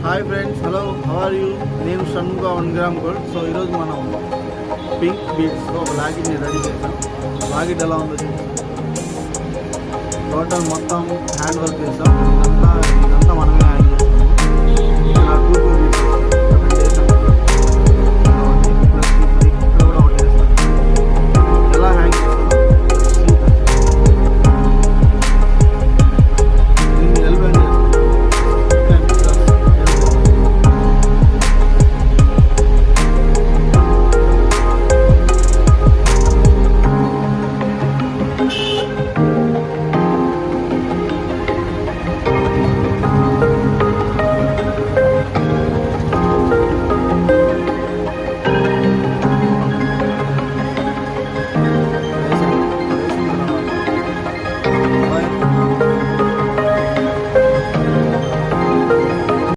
Hi friends, hello, how are you? నేను Shanmuga 1 gram gold. So ఈరోజు మనం పింక్ బీడ్స్తో ఒక లాగిన్ని రెడీ చేసాం. లాగిట్ ఎలా ఉందో చూసాం. టోటల్ మొత్తం హ్యాండ్ వర్క్ చేసాం. ఇదంతా మనమే